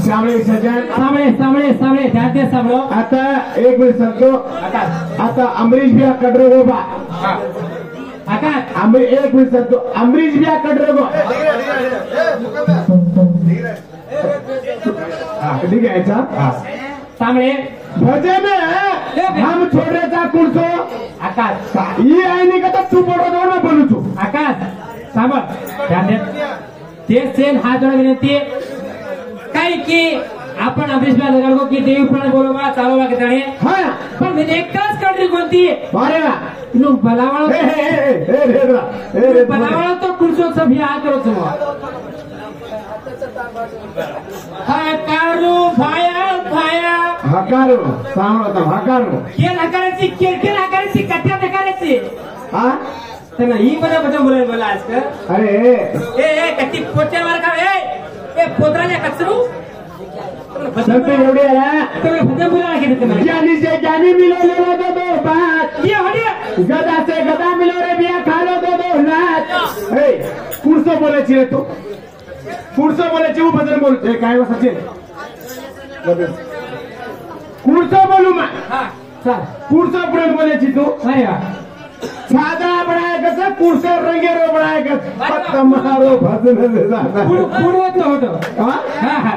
सामने सज्जन सामने सामने सामने ध्यान दे सब लोग। आता एक मिनिट सांगतो आता अमरीश बिया कडरे गो बा आकाश एक मिनिट सांगतो अमरीश बिया कडरे गो ठीक आहे सामने भजन हम छोड़ेचा कुणसो आकाश ही आहे नाही का तर तू बरोबर ना बोलू तू आकाश सांभाळ ध्यान दे ते सेन हात जोडा विनंती काय की आपण अमरीश भाई लगा की देवी पण बोलवा चालवा के जाणे हा पण मी एकच कंट्री कोणती अरे वा इनु बलावाळ बलावाळ तो कुर्सो सब ही आ करो तुम हकारू भाया भाया हकारू सांगतो हकारू केल हकाराची केल हकाराची कट्या हकाराची हा तर ही बडा बडा बोलायला मला आज अरे ए कट्टी पोच्यावर का ए पोत्राच्या कचरू संत एवढे आहे तुम्ही भजन बोलायला गेले तुम्ही ज्ञानी से ज्ञानी मिलो ले दो दो बात ये हडिया गदा से गदा मिलो रे बिया खा लो दो दो नाच ए कुर्सो बोलायची रे तू कुर्सो बोलायची वो भजन बोल ए काय वासाचे कुर्सो बोलू मा हां चल कुर्सो पुरण बोलायची तू अरे वा सादा बनाया कसं कुर्सो रंगेरो बनाया कसं तुम्हारो भजन पुढे होतो हां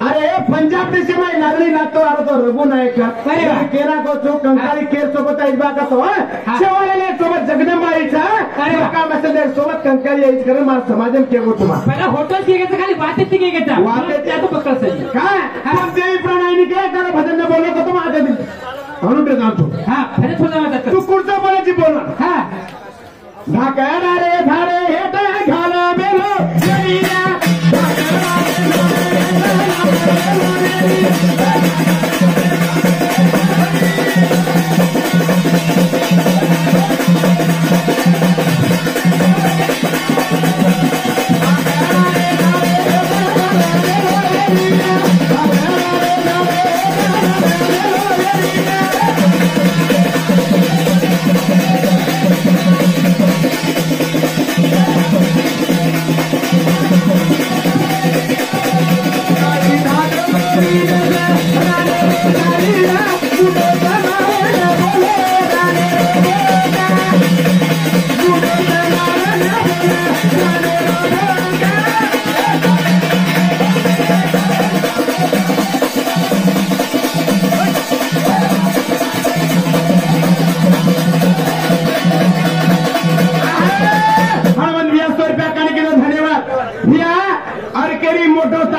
अरे पंजाब देश में लागली लागतो आरो तो रघु नायक केरा को चो कंकाळी केर सोबत आहे बा का तो शेवालेले सोबत जगदंबाईचा का मसले सोबत कंकाळी आहे करे मार समाजन के गो तुम्हा पहिला होटल के घेता खाली बातेच के घेता वाते त्या तो पक्का सही काय हम देवी प्रणाली के कर भजन ने बोलो तो तुम आगे दिन अनुटे जातो हां खरे छोटा मत तू कुर्ता बोलायची बोल हां ढाकरा रे धारे हेटा घाला बेलो जरीना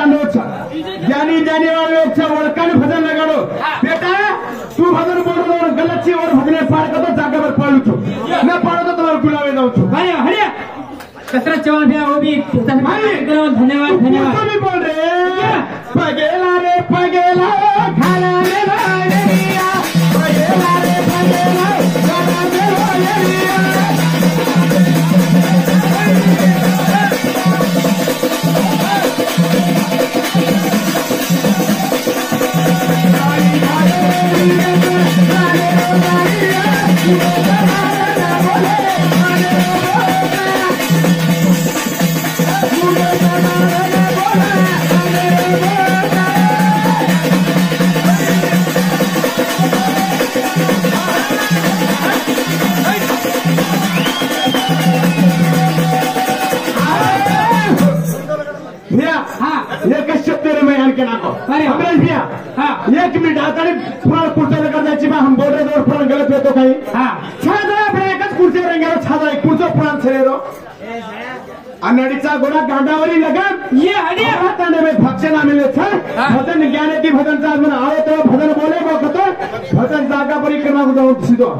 ज्ञानी जाने वाले लोग ओळखाने भजन लगाडो बेटा तू भजन बोललो गलत ची और भजने पार करतो जागेवर पळू छो न पळतो तुम्हाला गुलावे जाऊ छो अरे हरिया कसरत चौहान भैया वो भी धन्यवाद धन्यवाद तू भी बोल रे पगेला खाला रे भाईया पगेला खाला रे भाईया अमरीश भैया एक मिनिट आता पुन्हा खुर्च्या करण्याची बा हम बोल रहे और पुन्हा गलत होतो काही छादा एकच खुर्च्या रंगावर छादा एक पुढचं पुराण छेरो अन्नडीचा गोडा गांडावरी लगन ये हडिया हाताने में भक्षण आमिले छ भजन ज्ञाने की भजन चा मन आवे तो भजन बोले गो कतो भजन जागा परिक्रमा को जाऊ सीधो